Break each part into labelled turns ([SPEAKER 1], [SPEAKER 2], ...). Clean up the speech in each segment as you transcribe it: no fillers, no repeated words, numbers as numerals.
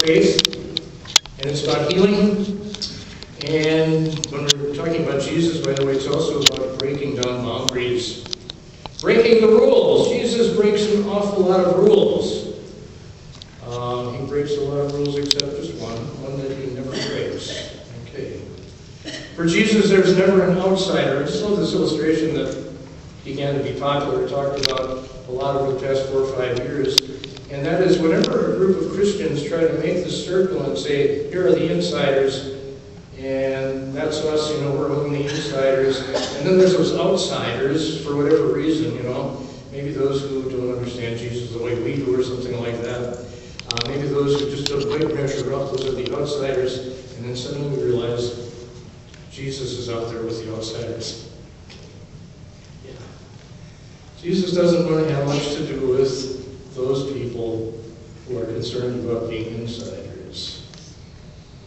[SPEAKER 1] faith, and it's about healing. And when we're talking about Jesus, by the way, it's also about breaking down boundaries. Breaking the rules. Jesus breaks an awful lot of rules. He breaks a lot of rules except just one that he never breaks. Okay. For Jesus, there's never an outsider. I just love this illustration that began to be popular, talked about a lot over the past 4 or 5 years. And that is, whenever a group of Christians try to make this circle and say, here are the insiders, and that's us, we're among the insiders. And then there's those outsiders, for whatever reason, maybe those who don't understand Jesus the way we do or something like that. Maybe those who just don't quite measure up, those are the outsiders. And then suddenly we realize Jesus is out there with the outsiders. Yeah. Jesus doesn't want to have much to do with those people who are concerned about being insiders.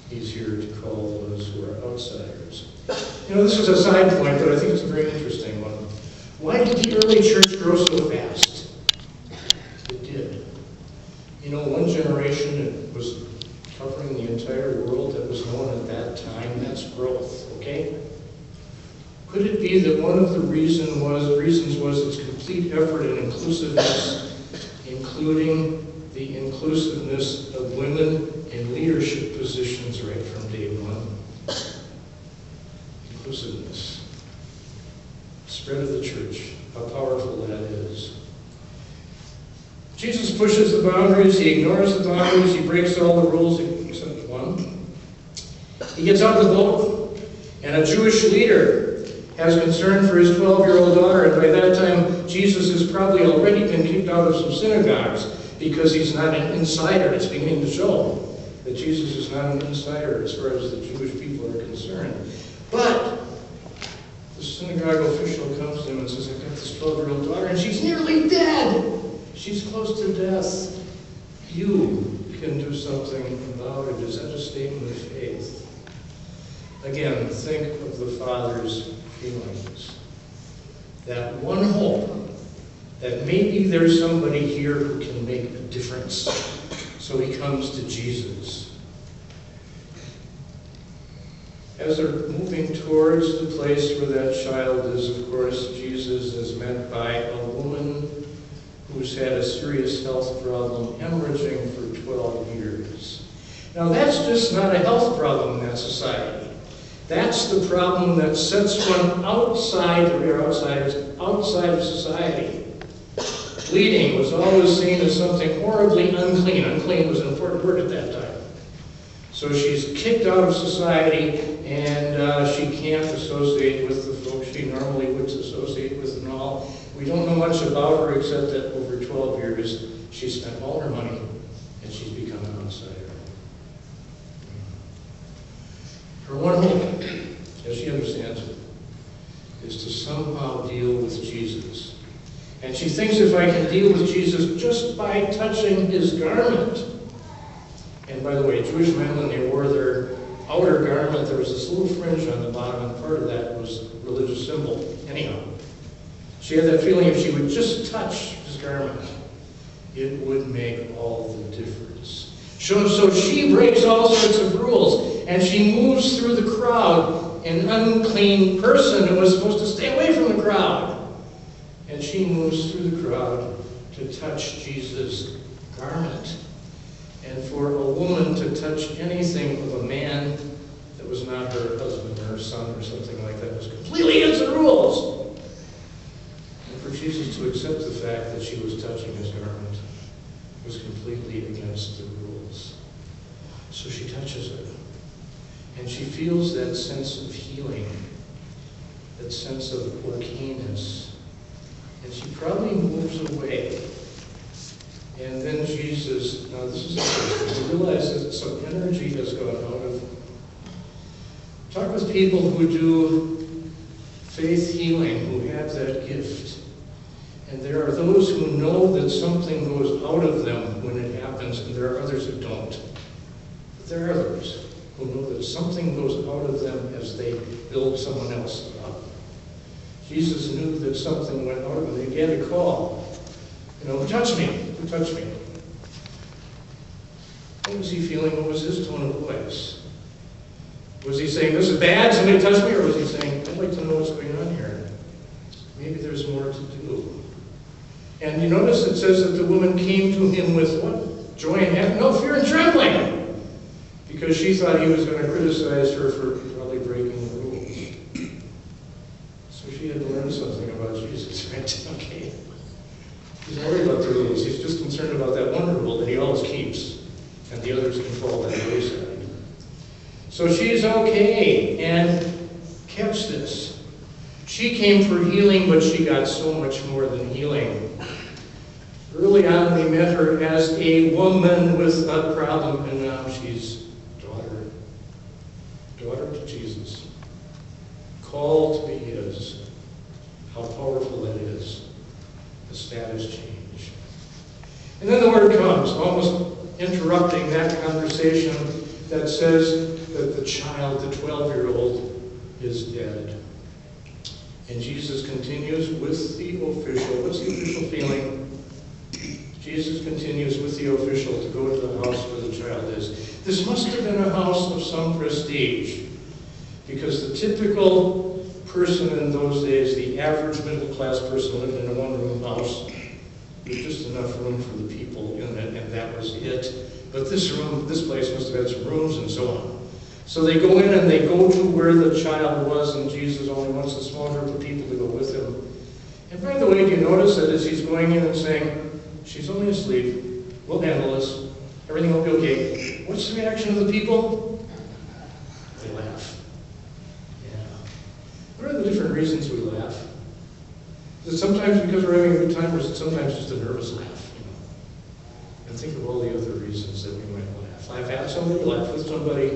[SPEAKER 1] He's here to call those who are outsiders. This is a side point, but I think it's a very interesting one. Why did the early church grow so fast? It did. One generation, it was covering the entire world that was known at that time. That's growth, okay? Could it be that one of the reasons was its complete effort and inclusiveness, including the inclusiveness of women in leadership positions right from day one? Inclusiveness. Spread of the church. How powerful that is. Jesus pushes the boundaries. He ignores the boundaries. He breaks all the rules except one. He gets out of the boat, and a Jewish leader has concern for his 12-year-old daughter, and by that time, Jesus has probably already been kicked out of some synagogues because he's not an insider. It's beginning to show that Jesus is not an insider as far as the Jewish people are concerned. But the synagogue official comes to him and says, I've got this 12-year-old daughter, and she's nearly dead. She's close to death. You can do something about it. Is that a statement of faith? Again, think of the Father's feelings. That one hope that maybe there's somebody here who can make a difference. So he comes to Jesus. As they're moving towards the place where that child is, of course, Jesus is met by a woman who's had a serious health problem, hemorrhaging for 12 years. Now, that's just not a health problem in that society. That's the problem that sets one outside of society. Bleeding was always seen as something horribly unclean. Unclean was an important word at that time. So she's kicked out of society, and she can't associate with the folks she normally would associate with and all. We don't know much about her except that over 12 years, she spent all her money, and she's become an outsider. Her one hope, as she understands it, is to somehow deal with Jesus. And she thinks, if I can deal with Jesus just by touching his garment. And by the way, Jewish men, when they wore their outer garment, there was this little fringe on the bottom, and part of that was a religious symbol. Anyhow, she had that feeling if she would just touch his garment, it would make all the difference. So she breaks all sorts of rules, and she moves through the crowd, an unclean person who was supposed to stay away from the crowd. And she moves through the crowd to touch Jesus' garment. And for a woman to touch anything of a man that was not her husband or her son or something like that was completely against the rules. And for Jesus to accept the fact that she was touching his garment was completely against the rules. So she touches it. And she feels that sense of healing, that sense of okayness. And she probably moves away. And then Jesus, now this is interesting, you realize that some energy has gone out of him. Talk with people who do faith healing, who have that gift. And there are those who know that something goes out of them when it happens, and there are others who don't. But there are others who know that something goes out of them as they build someone else up. Jesus knew that something went out of him. He began to call. Who touched me? Who touched me? was he feeling? What was his tone of voice? Was he saying, this is bad, somebody touched me? Or was he saying, I'd like to know what's going on here? Maybe there's more to do. And you notice it says that the woman came to him with what? Joy and happiness? No, fear and trembling. Because she thought he was going to criticize her for probably breaking the rules. So she had to learn something about Jesus, right? Okay. He's not worried about the rules. He's just concerned about that one rule that he always keeps. And the others can fall by the wayside. So she's okay. And catch this. She came for healing, but she got so much more than healing. Early on, we met her as a woman with a problem, and now she's daughter to Jesus, called to be his. How powerful that is, the status change. And then the word comes, almost interrupting that conversation, that says that the child, the 12-year-old, is dead. And Jesus continues with the official. What's the official feeling? Jesus continues with the official to go to the house where the child is. This must have been a house of some prestige, because the typical person in those days, the average middle-class person, lived in a one-room house with just enough room for the people in it, and that was it. But this place must have had some rooms and so on. So they go in and they go to where the child was, and Jesus only wants a small group of people to go with him. And by the way, do you notice that as he's going in and saying, she's only asleep, we'll handle this, everything will be okay. What's the reaction of the people? They laugh. Yeah. What are the different reasons we laugh? Is it sometimes because we're having a good time, or is it sometimes just a nervous laugh? You know? And think of all the other reasons that we might laugh. Laugh at somebody, laugh with somebody,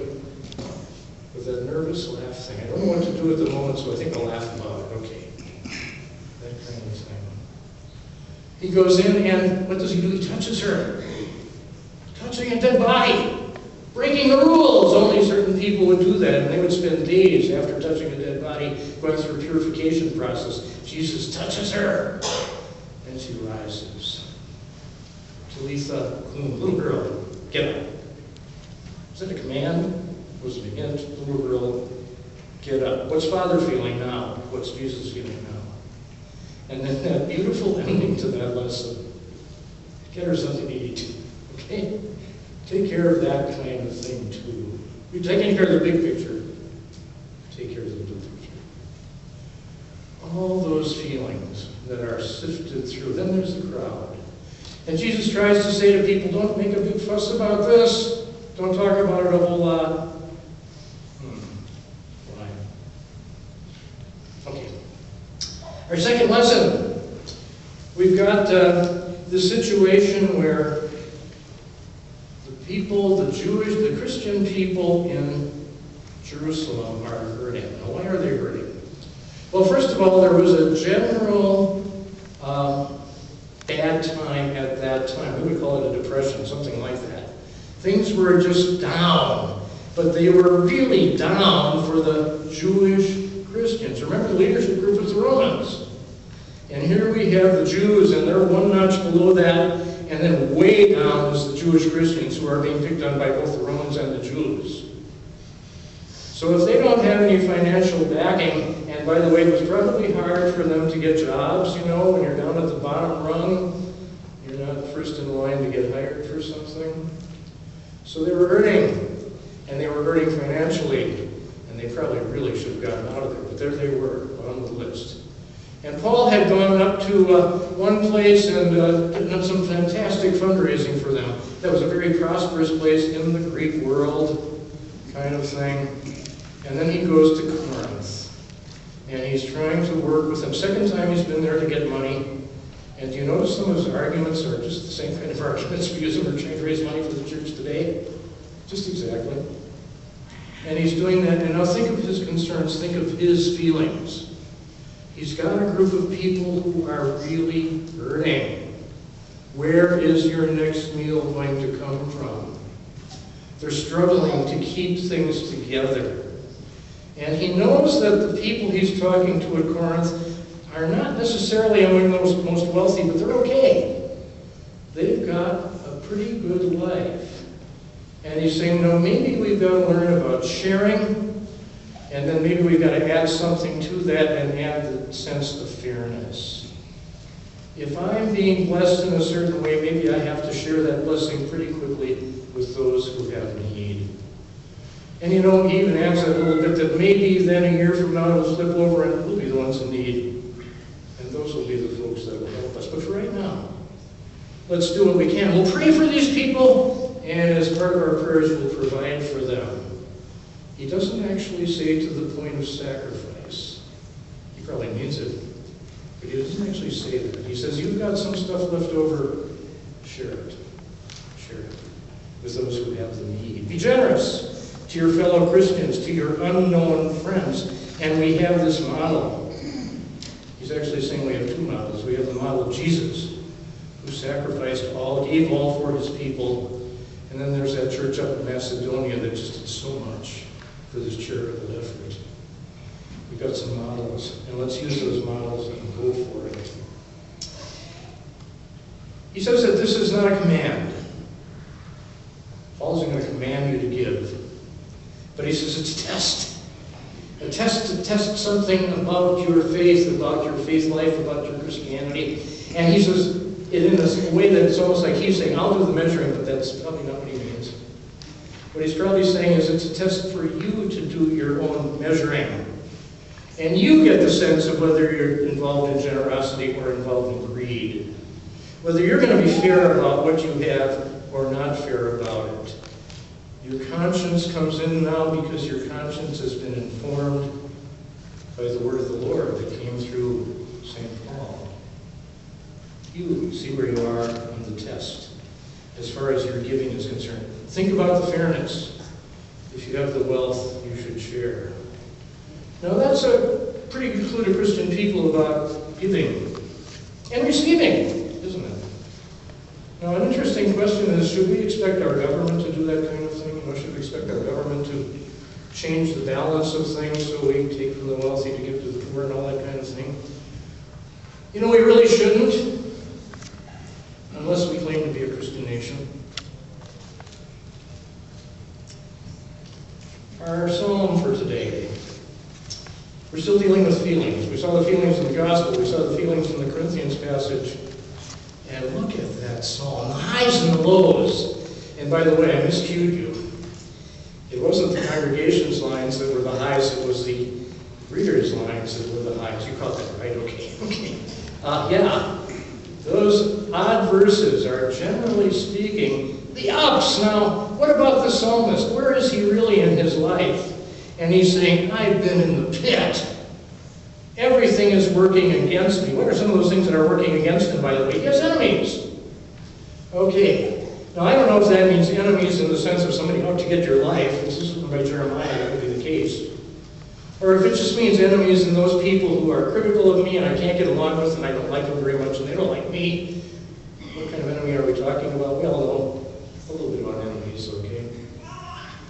[SPEAKER 1] with that nervous laugh thing. I don't know what to do at the moment, so I think I'll laugh about it. Okay. That kind of thing. He goes in, and what does he do? He touches her. Touching a dead body. Breaking the rules. Only certain people would do that, and they would spend days after touching a dead body going through a purification process. Jesus touches her, and she rises. Talitha, little girl, get up. Was that a command? Was it a hint? Little girl, get up. What's Father feeling now? What's Jesus feeling now? And then that beautiful ending to that lesson. Get her something to eat. Okay? Take care of that kind of thing too. You're taking care of the big picture. Take care of the little picture. All those feelings that are sifted through. Then there's the crowd. And Jesus tries to say to people, don't make a big fuss about this. Don't talk about it a whole lot. Why? Okay. Our second lesson. We've got the situation where the people, the Christian people in Jerusalem are hurting. Now, why are they hurting? Well, first of all, there was a general bad time at that time. We would call it a depression, something like that. Things were just down, but they were really down for the Jewish Christians. Remember, the leadership group was the Romans. And here we have the Jews, and they're one notch below that, and then way down is the Jewish Christians, who are being picked on by both the Romans and the Jews. So if they don't have any financial backing, and by the way, it was probably hard for them to get jobs, you know, when you're down at the bottom rung, you're not first in line to get hired for something. So they were hurting, and they were hurting financially, and they probably really should have gotten out of there, but there they were on the list. And Paul had gone up to one place and done some fantastic fundraising for them. That was a very prosperous place in the Greek world, kind of thing. And then he goes to Corinth, and he's trying to work with them. Second time he's been there to get money. And do you notice some of his arguments are just the same kind of arguments we use when we're trying to raise money for the church today? Just exactly. And he's doing that, and now think of his concerns, think of his feelings. He's got a group of people who are really hurting. Where is your next meal going to come from? They're struggling to keep things together. And he knows that the people he's talking to at Corinth are not necessarily among those most wealthy, but they're okay. They've got a pretty good life. And he's saying, no, maybe we've got to learn about sharing, and then maybe we've got to add something to that and add the sense of fairness. If I'm being blessed in a certain way, maybe I have to share that blessing pretty quickly with those who have need. And you know, he even adds that little bit that maybe then a year from now it'll flip over and we'll be the ones in need. And those will be the folks that will help us. But for right now, let's do what we can. We'll pray for these people, and as part of our prayers, we'll provide for them. He doesn't actually say to the point of sacrifice. He probably means it, but he doesn't actually say that. He says, you've got some stuff left over, share it. Share it with those who have the need. Be generous to your fellow Christians, to your unknown friends. And we have this model. He's actually saying we have two models. We have the model of Jesus, who sacrificed all, gave all for his people. And then there's that church up in Macedonia that just did so much for this charitable effort. We've got some models, and let's use those models and go for it. He says that this is not a command. Paul isn't going to command you to give. But he says it's a test. A test to test something about your faith life, about your Christianity. And he says it in a way that it's almost like he's saying, I'll do the measuring, but that's probably not what he means. What he's probably saying is it's a test for you to do your own measuring. And you get the sense of whether you're involved in generosity or involved in greed. Whether you're going to be fair about what you have or not fair about it. Your conscience comes in now because your conscience has been informed by the word of the Lord that came through St. Paul. You see where you are on the test as far as your giving is concerned. Think about the fairness. If you have the wealth, you should share. Now that's a pretty good clue to Christian people about giving and receiving, isn't it? Now an interesting question is, should we expect our government to do that kind of thing? Should we expect our government to change the balance of things so we take from the wealthy to give to the poor and all that kind of thing? You know, we really shouldn't, unless we claim to be a Christian nation. Our psalm for today. We're still dealing with feelings. We saw the feelings in the gospel. We saw the feelings in the Corinthians passage. And look at that psalm, the highs and the lows. And by the way, I miscued you. It wasn't the congregation's lines that were the highs, it was the reader's lines that were the highs. You caught that, right? Okay. Yeah, those odd verses are, generally speaking, the ups. Now, what about the psalmist? Where is he really in his life? And he's saying, I've been in the pit. Everything is working against me. What are some of those things that are working against him, by the way? He has enemies. Okay. Now, I don't know if that means enemies in the sense of somebody out to get your life. This is by Jeremiah, that would be the case. Or if it just means enemies in those people who are critical of me and I can't get along with and I don't like them very much and they don't like me. What kind of enemy are we talking about? We all know a little bit about enemies, okay?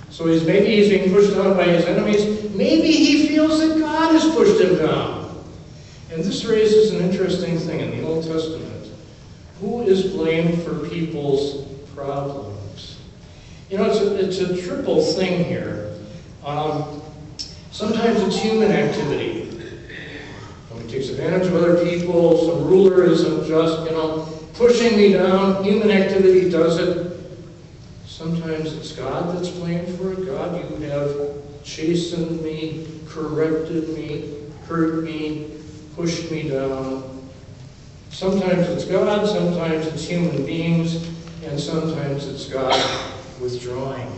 [SPEAKER 1] So maybe he's being pushed down by his enemies. Maybe he feels that God has pushed him down. And this raises an interesting thing in the Old Testament. Who is blamed for people's problems? You know, it's a triple thing here. Sometimes it's human activity. Somebody takes advantage of other people, some ruler is unjust, pushing me down. Human activity does it. Sometimes it's God that's blamed for it. God, you have chastened me, corrected me, hurt me, pushed me down. Sometimes it's God, sometimes it's human beings, and sometimes it's God withdrawing.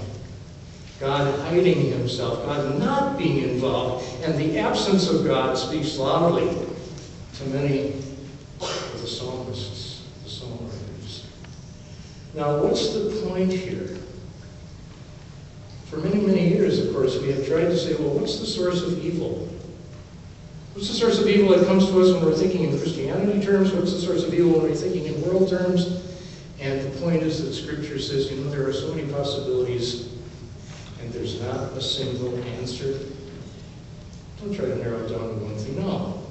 [SPEAKER 1] God hiding himself, God not being involved, and the absence of God speaks loudly to many of the psalmists, the psalm writers. Now, what's the point here? For many, many years, of course, we have tried to say, well, what's the source of evil? What's the source of evil that comes to us when we're thinking in Christianity terms? What's the source of evil when we're thinking in world terms? And the point is that Scripture says, there are so many possibilities, and there's not a single answer. Don't try to narrow it down to one thing. No.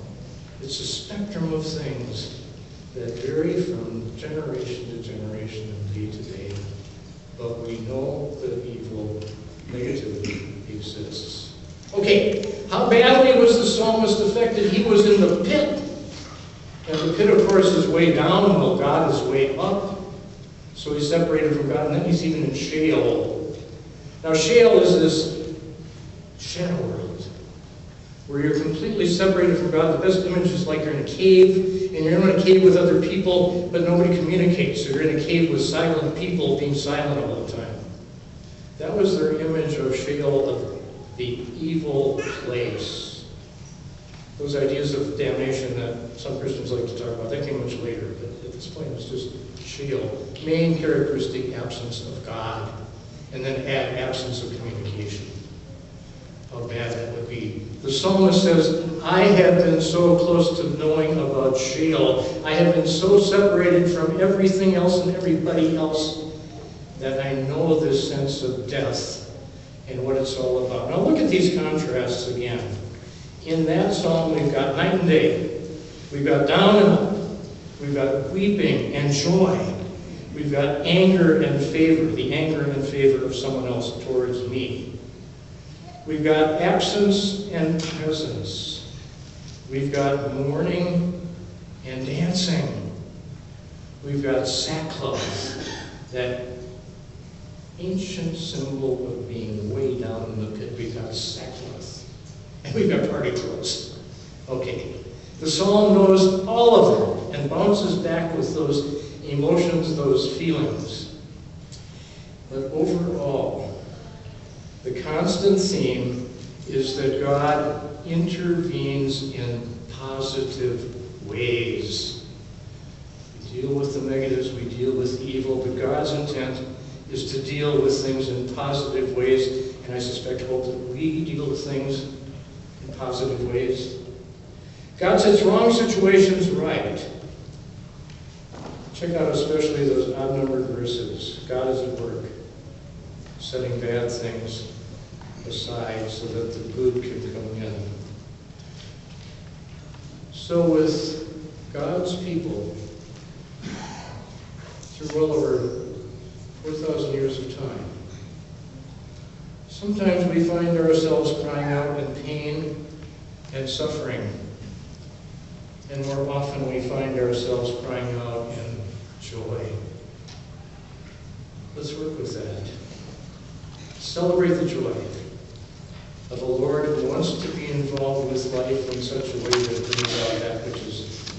[SPEAKER 1] It's a spectrum of things that vary from generation to generation and day to day. but we know that evil negatively exists. Okay, how badly was the psalmist affected? He was in the pit. And the pit, of course, is way down, while God is way up. So he's separated from God, and then he's even in Sheol. Now, Sheol is this shadow world, where you're completely separated from God. The best image is like you're in a cave, and you're in a cave with other people, but nobody communicates. So you're in a cave with silent people being silent all the time. That was their image of Sheol, of the evil place. Those ideas of damnation that some Christians like to talk about, that came much later, but at this point it's just Sheol. Main characteristic, absence of God, and then add absence of communication. How bad that would be. The psalmist says, I have been so close to knowing about Sheol. I have been so separated from everything else and everybody else that I know this sense of death and what it's all about. Now look at these contrasts again. In that psalm, we've got night and day. We've got down and up. We've got weeping and joy. We've got anger and favor, the anger and favor of someone else towards me. We've got absence and presence. We've got mourning and dancing. We've got sackcloth, that ancient symbol of being way down in the pit. We've got sackcloth. And we've got party clothes. Okay. The psalm knows all of them and bounces back with those emotions, those feelings. But overall, the constant theme is that God intervenes in positive ways. We deal with the negatives, we deal with evil, but God's intent is to deal with things in positive ways, and I suspect, hope that we deal with things in positive ways. God sets wrong situations right. Check out especially those odd-numbered verses. God is at work, setting bad things aside so that the good can come in. So with God's people, through well over 4,000 years of time, sometimes we find ourselves crying out in pain and suffering. And more often we find ourselves crying out in joy. Let's work with that. Celebrate the joy of a Lord who wants to be involved with life in such a way that brings out that which is